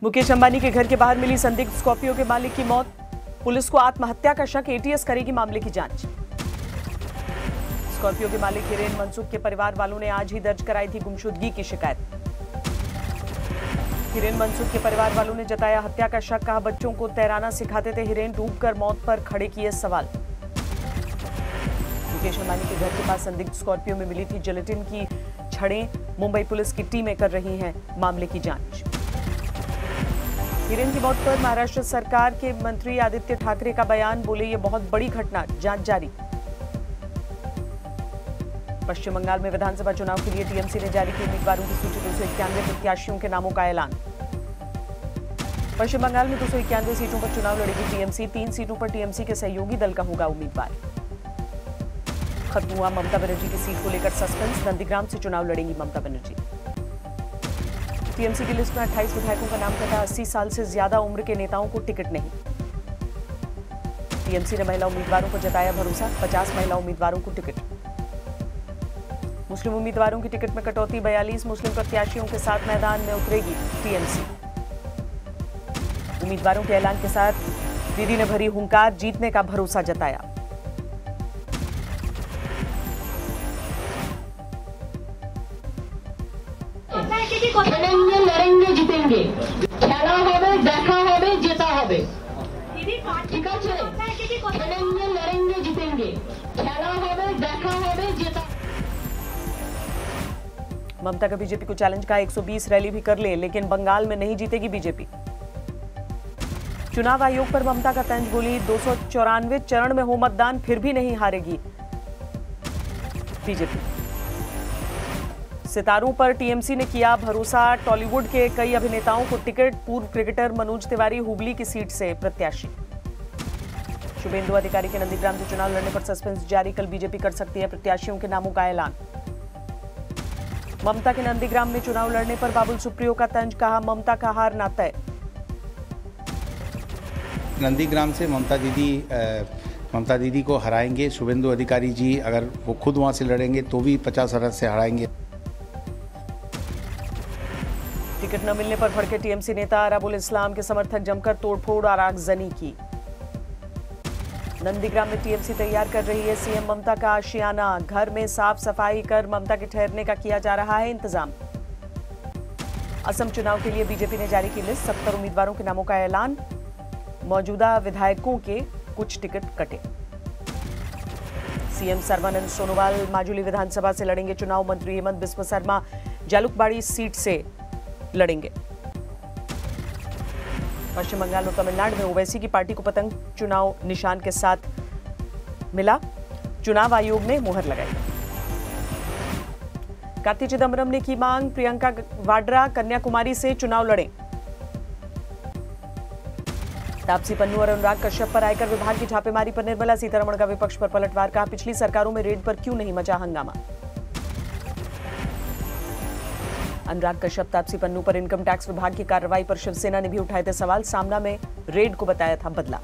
मुकेश अंबानी के घर के बाहर मिली संदिग्ध स्कॉर्पियो के मालिक की मौत। पुलिस को आत्महत्या का शक, एटीएस करेगी मामले की जांच। स्कॉर्पियो के मालिक हिरेन मनसुख के परिवार वालों ने आज ही दर्ज कराई थी गुमशुदगी की शिकायत। हिरेन मनसुख के परिवार वालों ने जताया हत्या का शक, कहा बच्चों को तैराना सिखाते थे हिरेन, डूबकर मौत पर खड़े किए सवाल। मुकेश अंबानी के घर के पास संदिग्ध स्कॉर्पियो में मिली थी जिलेटिन की छड़ें। मुंबई पुलिस की टीमें कर रही हैं मामले की जांच। हिरेन की मौत पर महाराष्ट्र सरकार के मंत्री आदित्य ठाकरे का बयान, बोले ये बहुत बड़ी घटना, जांच जारी। पश्चिम बंगाल में विधानसभा चुनाव के लिए टीएमसी ने जारी की उम्मीदवारों की सूची। 291 प्रत्याशियों के नामों का ऐलान। पश्चिम बंगाल में 291 सीटों पर चुनाव लड़ेगी टीएमसी। 3 सीटों पर टीएमसी के सहयोगी दल का होगा उम्मीदवार। खत्म हुआ ममता बनर्जी की सीट को लेकर सस्पेंस, नंदीग्राम से चुनाव लड़ेंगी ममता बनर्जी। टीएमसी की लिस्ट में 28 विधायकों का नाम कटा। 80 साल से ज्यादा उम्र के नेताओं को टिकट नहीं। टीएमसी ने महिला उम्मीदवारों पर जताया भरोसा। 50 महिला उम्मीदवारों को टिकट। मुस्लिम उम्मीदवारों की टिकट में कटौती। 42 मुस्लिम प्रत्याशियों के साथ मैदान में उतरेगी टीएमसी। उम्मीदवारों के ऐलान के साथ दीदी ने भरी हुंकार, जीतने का भरोसा जताया। लड़ेंगे जीतेंगे, खेला होबे, देखा होबे, जीता होबे। ठीक है, लड़ेंगे जीतेंगे, खेला होबे, देखा होबे, जीता। ममता का बीजेपी को चैलेंज का 120 रैली भी कर ले, लेकिन बंगाल में नहीं जीतेगी बीजेपी। चुनाव आयोग पर ममता का तंज, बोली 294 चरण में हो मतदान, फिर भी नहीं हारेगी बीजेपी। सितारों पर टीएमसी ने किया भरोसा। टॉलीवुड के कई अभिनेताओं को टिकट। पूर्व क्रिकेटर मनोज तिवारी हुबली की सीट से प्रत्याशी। शुभेंदु अधिकारी के नंदीग्राम से चुनाव लड़ने पर सस्पेंस जारी। कल बीजेपी कर सकती है प्रत्याशियों के नामों का ऐलान। ममता के नंदीग्राम में चुनाव लड़ने पर बाबुल सुप्रियो का तंज, कहा ममता का हार ना तय। नंदीग्राम से ममता दीदी को हराएंगे। शुभेंदु अधिकारी जी अगर वो खुद वहां से लड़ेंगे तो भी 50 से हराएंगे। टिकट न मिलने पर भड़के टीएमसी नेता। अरबुल इस्लाम के समर्थक जमकर तोड़फोड़ और आगजनी की। नंदीग्राम में टीएमसी तैयार कर रही है सीएम ममता का आशियाना। घर में साफ सफाई कर ममता के ठहरने का किया जा रहा है इंतजाम। असम चुनाव के लिए बीजेपी ने जारी की लिस्ट। 70 उम्मीदवारों के नामों का ऐलान। मौजूदा विधायकों के कुछ टिकट कटे। सीएम सर्बानंद सोनोवाल माजुली विधानसभा से लड़ेंगे चुनाव। मंत्री हेमंत बिस्वा शर्मा जालुकबाड़ी सीट से लड़ेंगे। पश्चिम बंगाल और तमिलनाडु में ओवैसी की पार्टी को पतंग चुनाव निशान के साथ मिला। चुनाव आयोग ने मुहर लगाई। कार्ति चिदंबरम ने की मांग, प्रियंका वाड्रा कन्याकुमारी से चुनाव लड़ें। तापसी पन्नू और अनुराग कश्यप पर आयकर विभाग की छापेमारी पर निर्मला सीतारमण का विपक्ष पर पलटवार, कहा पिछली सरकारों में रेड पर क्यों नहीं मचा हंगामा। अनुराग कश्यप तापसी पन्नू पर इनकम टैक्स विभाग की कार्रवाई पर शिवसेना ने भी उठाए थे सवाल। सामना में रेड को बताया था बदला।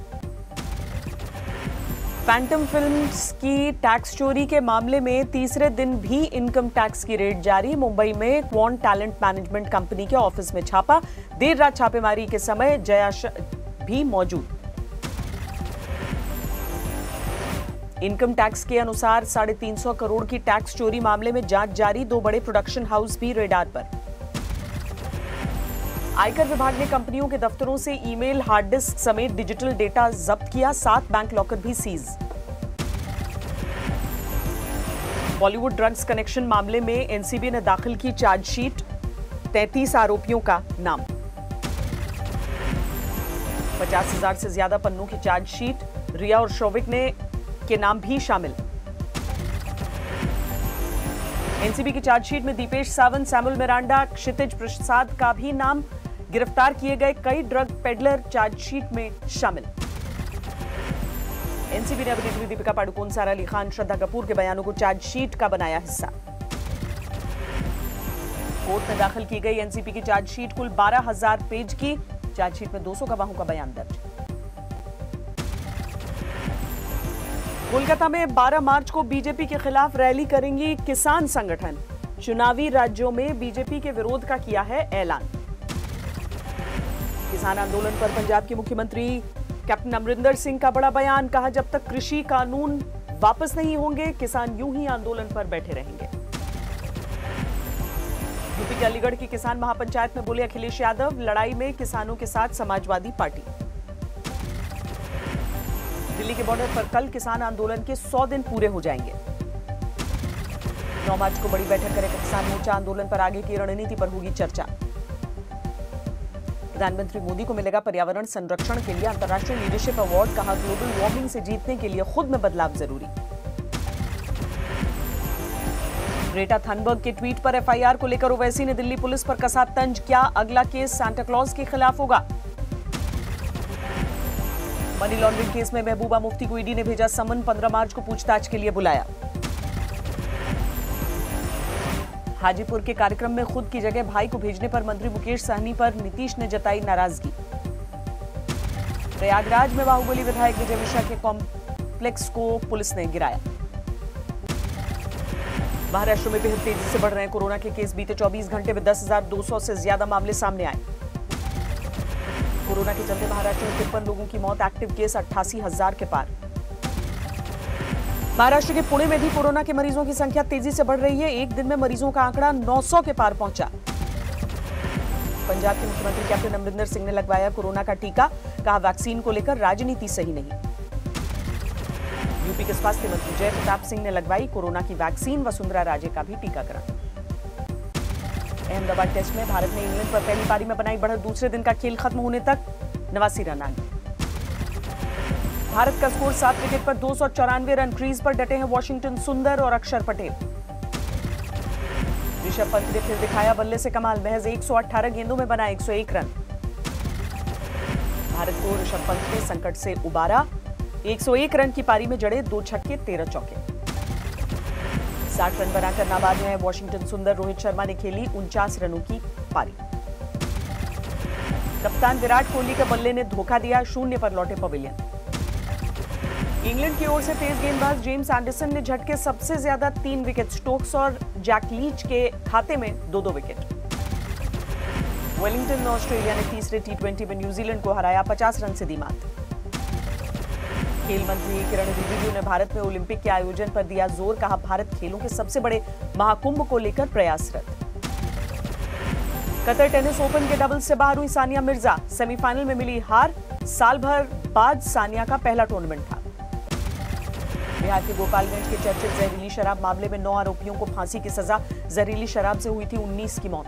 फैंटम फिल्म्स की टैक्स चोरी के मामले में तीसरे दिन भी इनकम टैक्स की रेड जारी। मुंबई में क्वांट टैलेंट मैनेजमेंट कंपनी के ऑफिस में छापा। देर रात छापेमारी के समय जयाश भी मौजूद। इनकम टैक्स के अनुसार 350 करोड़ की टैक्स चोरी मामले में जांच जारी। 2 बड़े प्रोडक्शन हाउस भी रेडार पर। आयकर विभाग ने कंपनियों के दफ्तरों से ईमेल, हार्ड डिस्क समेत डिजिटल डेटा जब्त किया। 7 बैंक लॉकर भी सीज। बॉलीवुड ड्रग्स कनेक्शन मामले में एनसीबी ने दाखिल की चार्जशीट। 33 आरोपियों का नाम। 50,000 से ज्यादा पन्नों की चार्जशीट। रिया और शौविक ने के नाम भी शामिल। एनसीबी की चार्जशीट में दीपेश सावंत, सैमुअल मिरांडा, क्षितिज प्रसाद का भी नाम। गिरफ्तार किए गए कई ड्रग पेडलर चार्जशीट में शामिल। एनसीबी ने अभिनेत्री दीपिका पादुकोण, सारा अली खान, श्रद्धा कपूर के बयानों को चार्जशीट का बनाया हिस्सा। कोर्ट में दाखिल की गई एनसीबी की चार्जशीट कुल 12,000 पेज की। चार्जशीट में 200 गवाहों का बयान दर्ज। कोलकाता में 12 मार्च को बीजेपी के खिलाफ रैली करेंगी किसान संगठन। चुनावी राज्यों में बीजेपी के विरोध का किया है ऐलान। किसान आंदोलन पर पंजाब के मुख्यमंत्री कैप्टन अमरिंदर सिंह का बड़ा बयान, कहा जब तक कृषि कानून वापस नहीं होंगे किसान यूं ही आंदोलन पर बैठे रहेंगे। यूपी के अलीगढ़ की किसान महापंचायत में बोले अखिलेश यादव, लड़ाई में किसानों के साथ समाजवादी पार्टी। दिल्ली के बॉर्डर पर कल किसान आंदोलन के 100 दिन पूरे हो जाएंगे। 9 मार्च को बड़ी बैठक करेगा किसान मोर्चा, आंदोलन पर आगे की रणनीति पर होगी चर्चा। प्रधानमंत्री मोदी को मिलेगा पर्यावरण संरक्षण के लिए अंतर्राष्ट्रीय लीडरशिप अवार्ड, कहा ग्लोबल वार्मिंग से जीतने के लिए खुद में बदलाव जरूरी। ग्रेटा थनबर्ग के ट्वीट पर एफआईआर को लेकर ओवैसी ने दिल्ली पुलिस पर कसा तंज, क्या अगला केस सांता क्लॉज के खिलाफ होगा। मनी लॉन्ड्रिंग केस में महबूबा मुफ्ती को ईडी ने भेजा समन, 15 मार्च को पूछताछ के लिए बुलाया। हाजीपुर के कार्यक्रम में खुद की जगह भाई को भेजने पर मंत्री मुकेश सहनी पर नीतीश ने जताई नाराजगी। प्रयागराज में बाहुबली विधायक विजय मिश्रा के कॉम्प्लेक्स को पुलिस ने गिराया। महाराष्ट्र में बेहद तेजी से बढ़ रहे हैं कोरोना के केस, बीते 24 घंटे में 10,200 से ज्यादा मामले सामने आए। कोरोना के चलते महाराष्ट्र में 53 लोगों की मौत, एक्टिव केस 88,000 के पार। महाराष्ट्र के पुणे में भी कोरोना के मरीजों की संख्या तेजी से बढ़ रही है, एक दिन में मरीजों का आंकड़ा 900 के पार पहुंचा। पंजाब के मुख्यमंत्री कैप्टन अमरिंदर सिंह ने लगवाया कोरोना का टीका, कहा वैक्सीन को लेकर राजनीति सही नहीं। यूपी के स्वास्थ्य मंत्री जय प्रताप सिंह ने लगवाई कोरोना की वैक्सीन, वसुंधरा राजे का भी टीकाकरण। अहमदाबाद टेस्ट में भारत ने इंग्लैंड पर पहली पारी में बनाई बढ़त, दूसरे दिन का खेल खत्म होने तक 89 रन आगे। भारत का स्कोर 7 विकेट पर 294 रन, क्रीज पर डटे हैं वॉशिंगटन सुंदर और अक्षर पटेल। ऋषभ पंत ने फिर दिखाया बल्ले से कमाल, महज 118 गेंदों में बना 101 रन। भारत को ऋषभ पंत ने संकट से उबारा, 101 रन की पारी में जड़े 2 छक्के 13 चौके। 60 रन बनाकर नाबाद में है वॉशिंगटन सुंदर, रोहित शर्मा ने खेली 49 रनों की पारी। कप्तान विराट कोहली के बल्ले ने धोखा दिया, 0 पर लौटे पवेलियन। इंग्लैंड की ओर से तेज गेंदबाज जेम्स एंडरसन ने झटके सबसे ज्यादा 3 विकेट, स्टोक्स और जैक लीच के खाते में 2-2 विकेट। वेलिंगटन ऑस्ट्रेलिया ने तीसरे टी20 में न्यूजीलैंड को हराया, 50 रन से दी मात। खेल मंत्री किरण रिजिजू ने भारत में ओलंपिक के आयोजन पर दिया जोर, कहा भारत खेलों के सबसे बड़े महाकुंभ को लेकर प्रयासरत। कतर टेनिस ओपन के डबल्स से बाहर हुई सानिया मिर्जा, सेमीफाइनल में मिली हार, साल भर बाद सानिया का पहला टूर्नामेंट था। बिहार के गोपालगंज के चर्चित जहरीली शराब मामले में 9 आरोपियों को फांसी की सजा, जहरीली शराब से हुई थी 19 की मौत।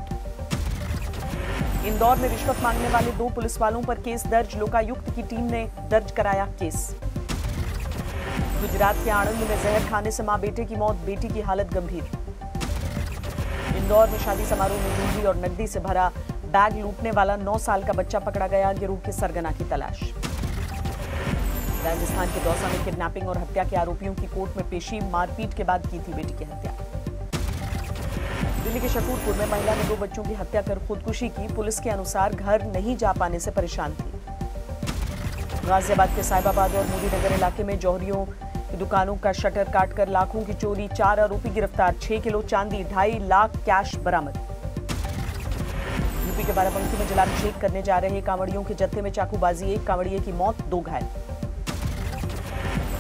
इंदौर में रिश्वत मांगने वाले 2 पुलिस वालों पर केस दर्ज, लोकायुक्त की टीम ने दर्ज कराया केस। गुजरात के आणंद में जहर खाने से मां बेटे की मौत, बेटी की हालत गंभीर। इंदौर में शादी समारोह में जूझी और नकदी से भरा बैग लूटने वाला 9 साल का बच्चा पकड़ा गया, गिरोह के सरगना की तलाश। राजस्थान के दौसा में किडनैपिंग और हत्या के आरोपियों की कोर्ट में पेशी, मारपीट के बाद की थी बेटी की हत्या। दिल्ली के शकूरपुर में महिला ने 2 बच्चों की हत्या कर खुदकुशी की, पुलिस के अनुसार घर नहीं जा पाने से परेशान थी। गाजियाबाद के साहिबाबाद और मोदीनगर इलाके में जौहरियों की दुकानों का शटर काटकर लाखों की चोरी, 4 आरोपी गिरफ्तार, 6 किलो चांदी, 2.5 लाख कैश बरामद। यूपी के बाराबंकी में जलाभिषेक करने जा रहे कांवड़ियों के जत्थे में चाकूबाजी, 1 कांवड़िए की मौत, 2 घायल।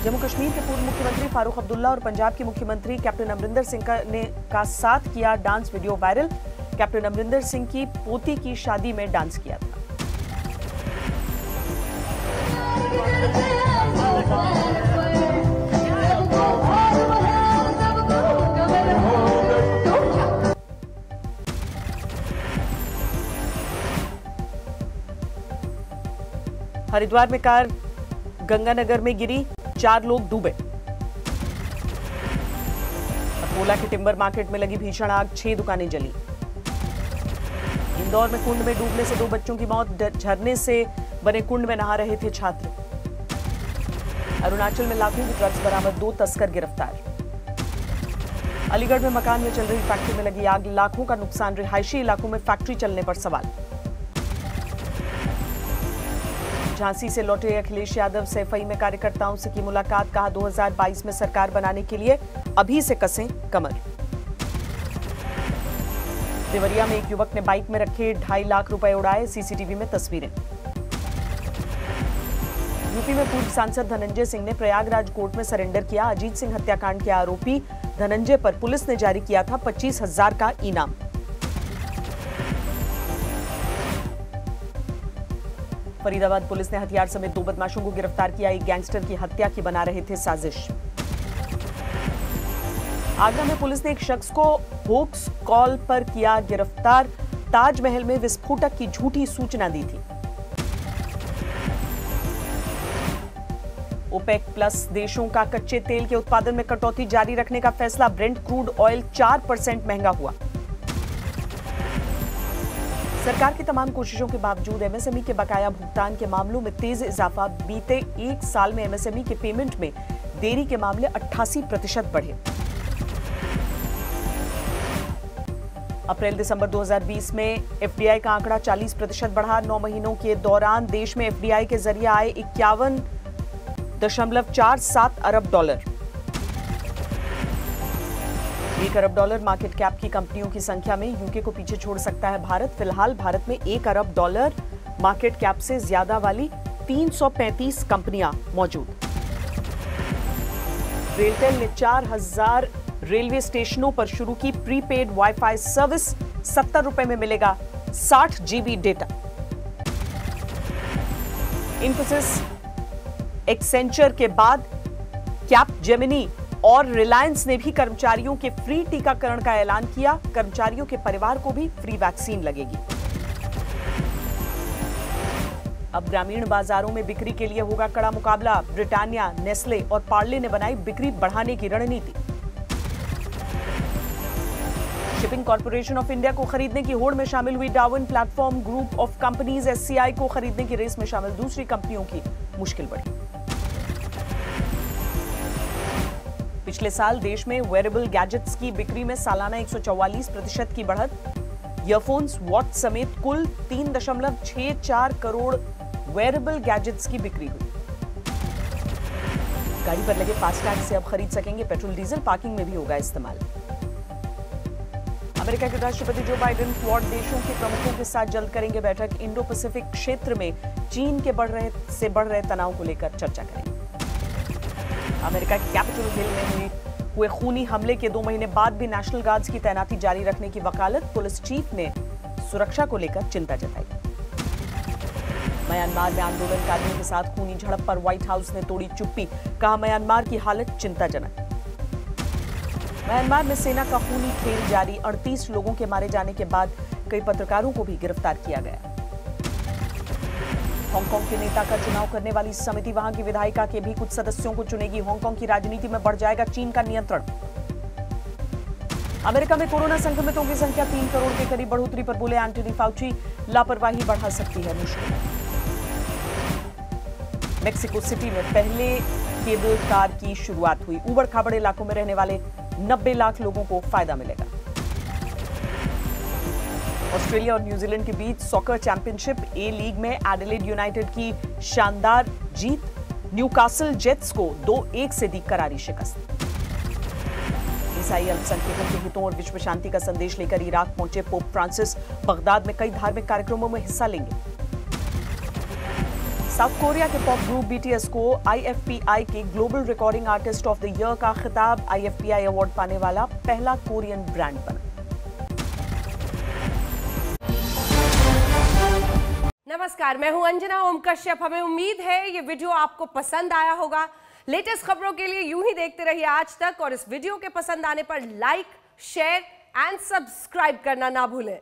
जम्मू कश्मीर के पूर्व मुख्यमंत्री फारूक अब्दुल्ला और पंजाब के मुख्यमंत्री कैप्टन अमरिंदर सिंह का साथ किया dance video viral, captain Amarinder Singh की पोती की शादी में डांस किया था। हरिद्वार में कार गंगानगर में गिरी, 4 लोग डूबे। अकोला के टिम्बर मार्केट में लगी भीषण आग, 6 दुकानें जली। इंदौर में कुंड में डूबने से 2 बच्चों की मौत, झरने से बने कुंड में नहा रहे थे छात्र। अरुणाचल में लाखों की ड्रग्स बरामद, 2 तस्कर गिरफ्तार। अलीगढ़ में मकान में चल रही फैक्ट्री में लगी आग, लाखों का नुकसान, रिहायशी इलाकों में फैक्ट्री चलने पर सवाल। झांसी से लौटे अखिलेश यादव, सैफई में कार्यकर्ताओं से की मुलाकात, कहा 2022 में सरकार बनाने के लिए अभी से कसें कमर। देवरिया में एक युवक ने बाइक में रखे 2.5 लाख रुपए उड़ाए, सीसीटीवी में तस्वीरें। यूपी में पूर्व सांसद धनंजय सिंह ने प्रयागराज कोर्ट में सरेंडर किया। अजीत सिंह हत्याकांड के आरोपी धनंजय पर पुलिस ने जारी किया था 25,000 का इनाम। फरीदाबाद पुलिस ने हथियार समेत 2 बदमाशों को गिरफ्तार किया। एक गैंगस्टर की हत्या की बना रहे थे साजिश। आगरा में पुलिस ने एक शख्स को होक्स कॉल पर किया गिरफ्तार। ताजमहल में विस्फोटक की झूठी सूचना दी थी। ओपेक प्लस देशों का कच्चे तेल के उत्पादन में कटौती जारी रखने का फैसला। ब्रेंट क्रूड ऑयल 4% महंगा हुआ। सरकार की तमाम कोशिशों के बावजूद एमएसएमई के बकाया भुगतान के मामलों में तेज इजाफा। बीते 1 साल में एमएसएमई के पेमेंट में देरी के मामले 88% बढ़े। अप्रैल दिसंबर 2020 में एफडीआई का आंकड़ा 40% बढ़ा। 9 महीनों के दौरान देश में एफडीआई के जरिए आए 51.47 अरब डॉलर। 1 अरब डॉलर मार्केट कैप की कंपनियों की संख्या में यूके को पीछे छोड़ सकता है भारत। फिलहाल भारत में 1 अरब डॉलर मार्केट कैप से ज्यादा वाली 335 कंपनियां मौजूद। रेलटेल ने 4000 रेलवे स्टेशनों पर शुरू की प्रीपेड वाईफाई सर्विस। 70 रुपए में मिलेगा 60 GB डेटा। इंफोसिस, एक्सेंचर के बाद कैपजेमिनी और रिलायंस ने भी कर्मचारियों के फ्री टीकाकरण का ऐलान किया। कर्मचारियों के परिवार को भी फ्री वैक्सीन लगेगी। अब ग्रामीण बाजारों में बिक्री के लिए होगा कड़ा मुकाबला। ब्रिटानिया, नेस्ले और पार्ले ने बनाई बिक्री बढ़ाने की रणनीति। शिपिंग कॉर्पोरेशन ऑफ इंडिया को खरीदने की होड़ में शामिल हुई Darwin platform group of companies. SCI को खरीदने की रेस में शामिल दूसरी कंपनियों की मुश्किल बढ़ी। पिछले साल देश में वेयरेबल गैजेट्स की बिक्री में सालाना 144% की बढ़त। ईयरफोन्स, वॉच समेत कुल 3.64 करोड़ वेयरेबल गैजेट्स की बिक्री हुई। गाड़ी पर लगे फास्टैग से अब खरीद सकेंगे पेट्रोल डीजल। पार्किंग में भी होगा इस्तेमाल। अमेरिका के राष्ट्रपति जो बाइडेन क्वाड देशों के प्रमुखों के साथ जल्द करेंगे बैठक। इंडो पैसिफिक क्षेत्र में चीन के बढ़ रहे तनाव को लेकर चर्चा करेंगे। अमेरिका के कैपिटल हिल में हुए खूनी हमले के 2 महीने बाद भी नेशनल गार्ड्स की तैनाती जारी रखने की वकालत। पुलिस चीफ ने सुरक्षा को लेकर चिंता जताई। म्यांमार में आंदोलनकारियों के साथ खूनी झड़प पर व्हाइट हाउस ने तोड़ी चुप्पी। कहा म्यांमार की हालत चिंताजनक। म्यांमार में सेना का खूनी खेल जारी। 38 लोगों के मारे जाने के बाद कई पत्रकारों को भी गिरफ्तार किया गया। हांगकांग के नेता का चुनाव करने वाली समिति वहां की विधायिका के भी कुछ सदस्यों को चुनेगी। हांगकांग की राजनीति में बढ़ जाएगा चीन का नियंत्रण। अमेरिका में कोरोना संक्रमितों की संख्या 3 करोड़ के करीब बढ़ोतरी पर बोले एंटनी फाउची। लापरवाही बढ़ा सकती है मुश्किल। मेक्सिको सिटी में पहले केबल कार की शुरुआत हुई। उबड़ खाबड़ इलाकों में रहने वाले 90 लाख लोगों को फायदा मिलेगा। ऑस्ट्रेलिया और न्यूजीलैंड के बीच सॉकर चैंपियनशिप ए लीग में एडिलेड यूनाइटेड की शानदार जीत। न्यूकासल जेट्स को 2-1 से दी करारी शिकस्त। ईसाई अल्पसंख्यकों के हितों और विश्व शांति का संदेश लेकर इराक पहुंचे पोप फ्रांसिस। बगदाद में कई धार्मिक कार्यक्रमों में हिस्सा लेंगे। साउथ कोरिया के पॉप ग्रुप बीटीएस को आईएफपीआई के global recording artist of the year का खिताब। आईएफपीआई अवार्ड पाने वाला पहला कोरियन ब्रांड बना। नमस्कार, मैं हूं अंजना ओम कश्यप। हमें उम्मीद है ये वीडियो आपको पसंद आया होगा। लेटेस्ट खबरों के लिए यूं ही देखते रहिए आज तक और इस वीडियो के पसंद आने पर लाइक, शेयर एंड सब्सक्राइब करना ना भूलें।